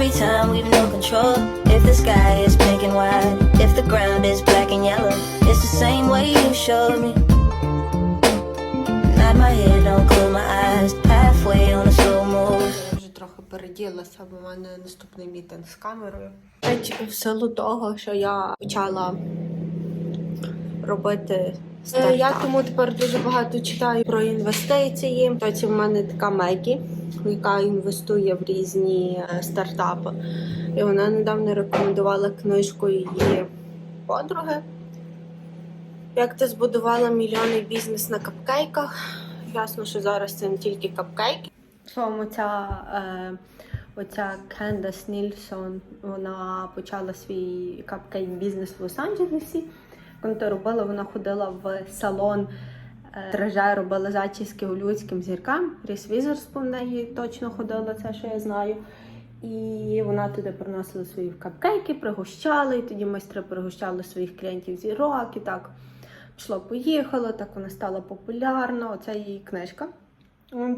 every time we've no control. If the sky is pink and white, if the ground is black and yellow, it's the same way you showed me. Nod my head, don't close my eyes, halfway on a slow move. Я вже трохи переділася, бо в мене наступний мітинг з камерою. В силу того, що я почала робити стартап. Я тому тепер дуже багато читаю про інвестиції. Тоді в мене така Мегі, яка інвестує в різні стартапи. І вона недавно рекомендувала книжку її подруги. Як ти збудувала мільйонний бізнес на капкейках. Ясно, що зараз це не тільки капкейки. Словом, оця Кендас Нільсон, вона почала свій капкейк-бізнес в Лос-Анджелесі. Коли то робила, вона ходила в салон траже, робила зачіски голлівудським зіркам. Ріс Візерспун в неї точно ходила, це що я знаю. І вона туди приносила свої капкейки, пригощали, і тоді майстри пригощали своїх клієнтів зірок, і так пішло-поїхало, так вона стала популярна. Оце її книжка.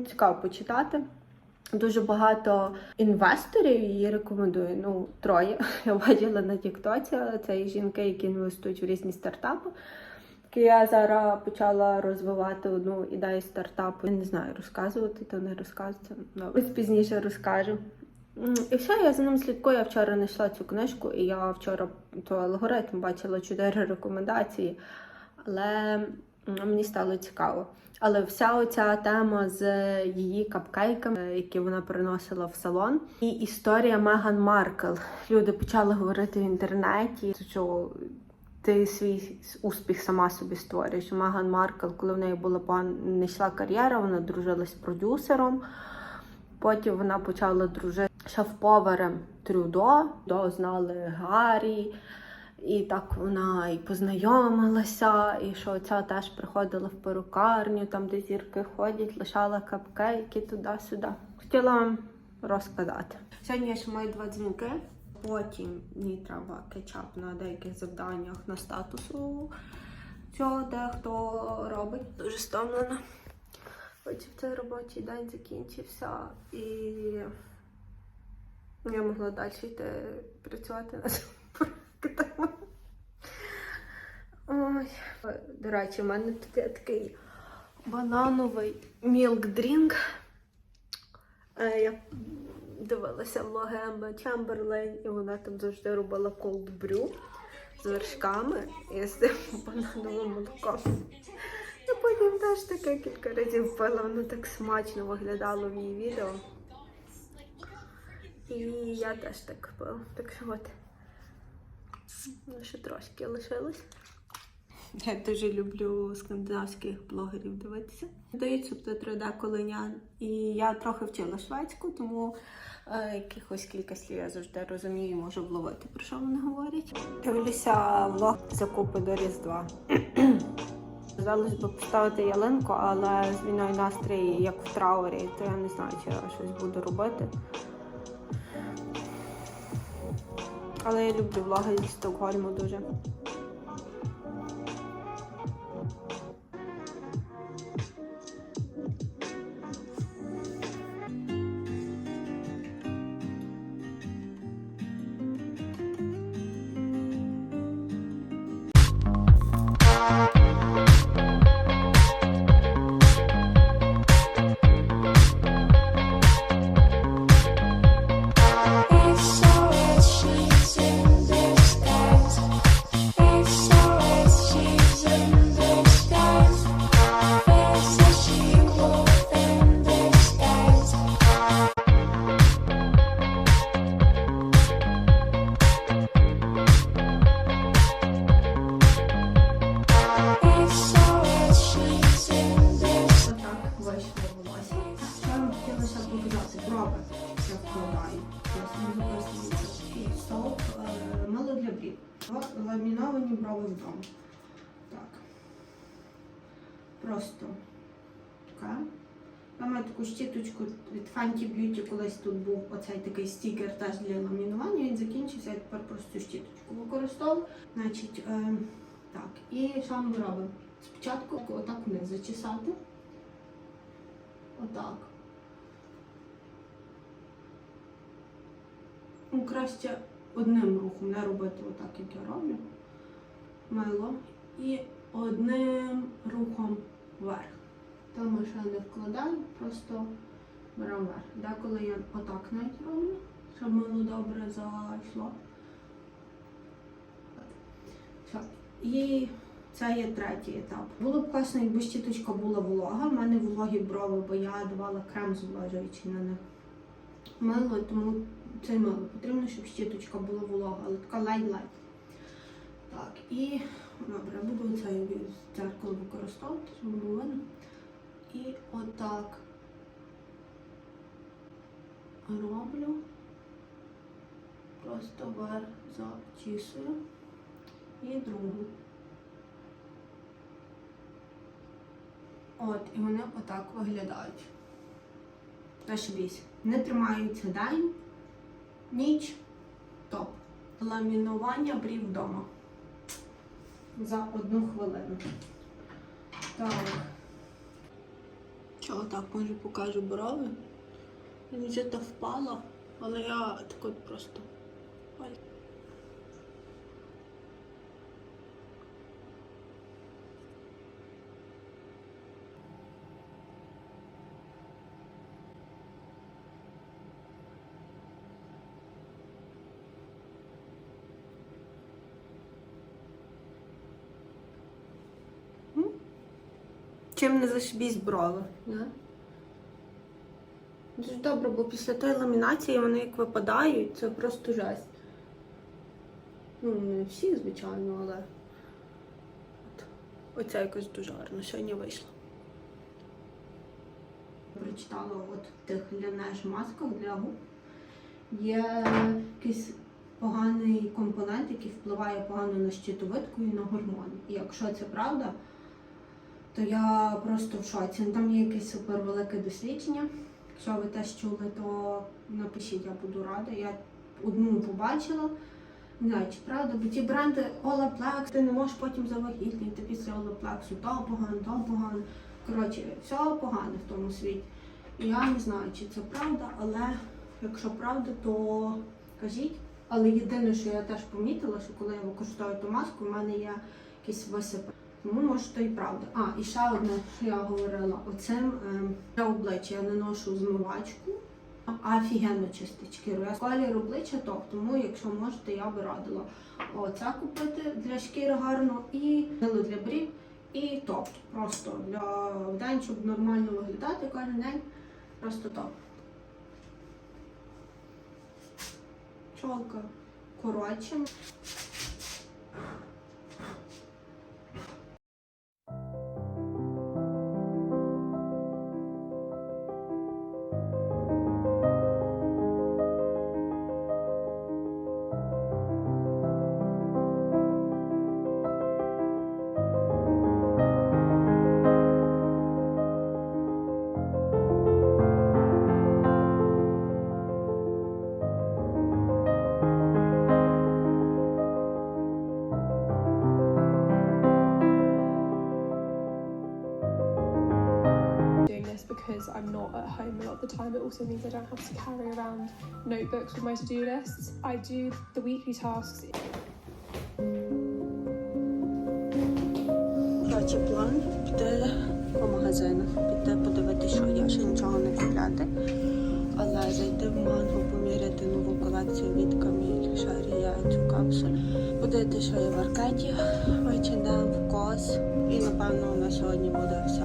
Цікаво почитати. Дуже багато інвесторів її рекомендую. Ну, 3. Я бачила на тіктоці, але це жінки, які інвестують в різні стартапи. Я зараз почала розвивати одну ідею стартапу. Я не знаю, розказувати, то не розказувати. Добре, пізніше розкажу. І все, я за ним слідкую. Я вчора знайшла цю книжку, і я вчора то алгоритм бачила 4 рекомендації. Але мені стало цікаво. Але вся оця тема з її капкейками, які вона приносила в салон, і історія Меган Маркл. Люди почали говорити в інтернеті, що ти свій успіх сама собі створюєш. Меган Маркл, коли в неї була не йшла кар'єра, вона дружила з продюсером. Потім вона почала дружити з шеф-поварем Трюдо. Трюдо знали Гаррі. І так вона і познайомилася, і що ця теж приходила в перукарню, там де зірки ходять, лишала капкейки туди-сюди. Хотіла вам розказати. Сьогодні я ще маю 2 дзвінки, потім мені треба кетчап на деяких завданнях на статусу цього, де хто робить. Дуже стомлена. Потім цей робочий день закінчився, і я могла далі йти працювати на цьому. Ой. До речі, в мене тут є такий банановий мілк-дрінк. Я дивилася влоги Емми Чемберлен, і вона там завжди робила cold brew з вершками і з цим банановим молоком. Я потім теж таке кілька разів пила, воно так смачно виглядало в її відео. І я теж так пила. Так що от. Ще трошки лишилось. Я дуже люблю скандинавських блогерів дивитися. Дають субтитри деколи. І я трохи вчила шведську, тому якихось кілька слів я завжди розумію і можу вловити, про що вони говорять. Дивлюся влог закупи до Різдва. Здалося б поставити ялинку, але з війною настрій як в траурі, то я не знаю, чи я щось буду робити. Але я люблю влоги зі Стокгольму дуже. Ламіновані брови вдома. Так. Просто. Так. Я маю таку щіточку від Fenty Beauty, колись тут був оцей такий стікер теж для ламінування, він закінчився, я тепер просто цю щіточку використовую. Значить, так, і що ми робимо? Спочатку отак вниз зачесати. Отак. краще одним рухом, не робити отак, як я роблю. Мило. І одним рухом вверх. Там ми ще не вкладаю, просто беремо вверх. Деколи я отак навіть роблю, щоб мило добре зайшло. Все. І це є третій етап. Було б класно, якби щіточка була волога. В мене вологі брови, бо я давала крем зволожуючий на них. Мило, тому це мило. Потрібно, щоб щіточка була волога, але така ледь-ледь. Так, і добре, я буду це дзеркало використовувати, щоб було видно. І отак роблю. Просто вверх зачісую. І другу. От, і вони отак виглядають. Зашибісь. Не тримаються день, ніч, топ. Ламінування брів вдома. За 1 хвилину. Так. Чого так, може покажу брови? Мені вже то впало, але я так от просто. Чим не зашибісь брови, не? Дуже добре, бо після тої ламінації вони як випадають, це просто жесть. Ну, не всі, звичайно, але оця якось дуже гарно сьогодні вийшло. Прочитала от в тих Laneige масках для губ. Є якийсь поганий компонент, який впливає погано на щитовидку і на гормони. І якщо це правда, то я просто в шоці. Там є якесь супервелике дослідження. Якщо ви теж чули, то напишіть, я буду рада. Я одну побачила. Не знаю, чи правда, бо ті бренди Olaplex, ти не можеш потім завагітніти після Olaplexу. То погано. Коротше, все погане в тому світі. І я не знаю, чи це правда, але якщо правда, то кажіть. Але єдине, що я теж помітила, що коли я використовую ту маску, в мене є якісь висипи. Тому, може, то і правда. І ще одне, що я говорила, оцим для обличчя я наношу змивачку, офігенно чистить шкіру. Я колір обличчя топ, тому, якщо можете, я би радила оце купити для шкіри гарно і мило для брів, і топ. Просто для день, щоб нормально виглядати кожен день, просто топ. Чолка коротше. Because I'm not at home a lot of the time. It also means I don't have to carry around notebooks with my to-do lists. I do the weekly tasks. Коротше, план піти по магазинах, піти подивитися, що є, ще нічого не купляти. Але зайти в Манго, поміряти нову колекцію від Camille, Sherry, яйцю, капсуль. Подивитися, що є в Аркеді, в H&M, в COS. І, напевно, на сьогодні буде все.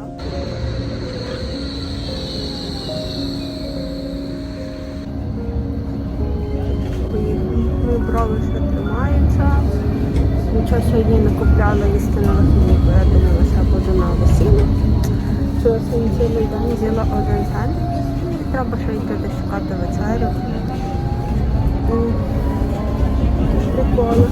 Мої брови ще тримаються. Нічого сьогодні не купляла, їсти на вихідні, бо я думала, що буду на весіллі. Чого сьогодні цілий день з'їла один сендвіч. Треба ще йти десь шукати вечерю. Прикольно.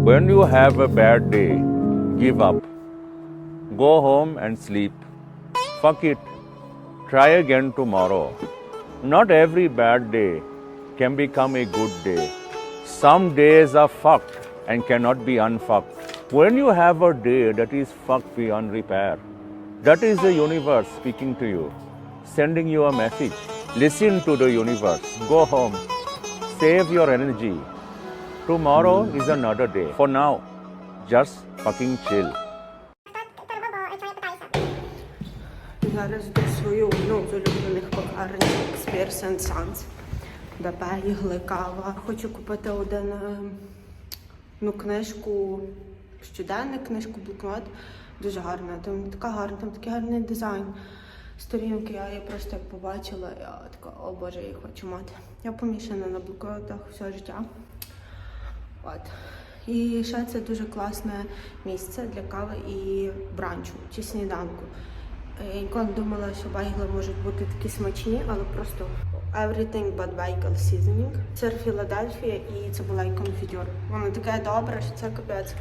When you have a bad day, give up. Go home and sleep. Fuck it. Try again tomorrow. Not every bad day can become a good day. Some days are fucked and cannot be unfucked. When you have a day that is fucked beyond repair, that is the universe speaking to you, sending you a message. Listen to the universe. Go home. Save your energy. Tomorrow is another day. For now, just fucking chill. Зараз до свою одну з улюблених кав'ярень Spears & Sons, де бейгли, кава. Хочу купити книжку, щоденник, книжку блокнот. Дуже гарна, там така гарна, там такий гарний дизайн. Сторінки, я її просто як побачила, я така, о боже, я її хочу мати. Я помішана на блокнотах все життя. От. І ще це дуже класне місце для кави і бранчу, чи сніданку. Я ніколи не думала, що бейгли можуть бути такі смачні, але просто everything but bagel seasoning. Сир Філадельфія і цибуля і конфітюр. Воно таке добре, що це капець.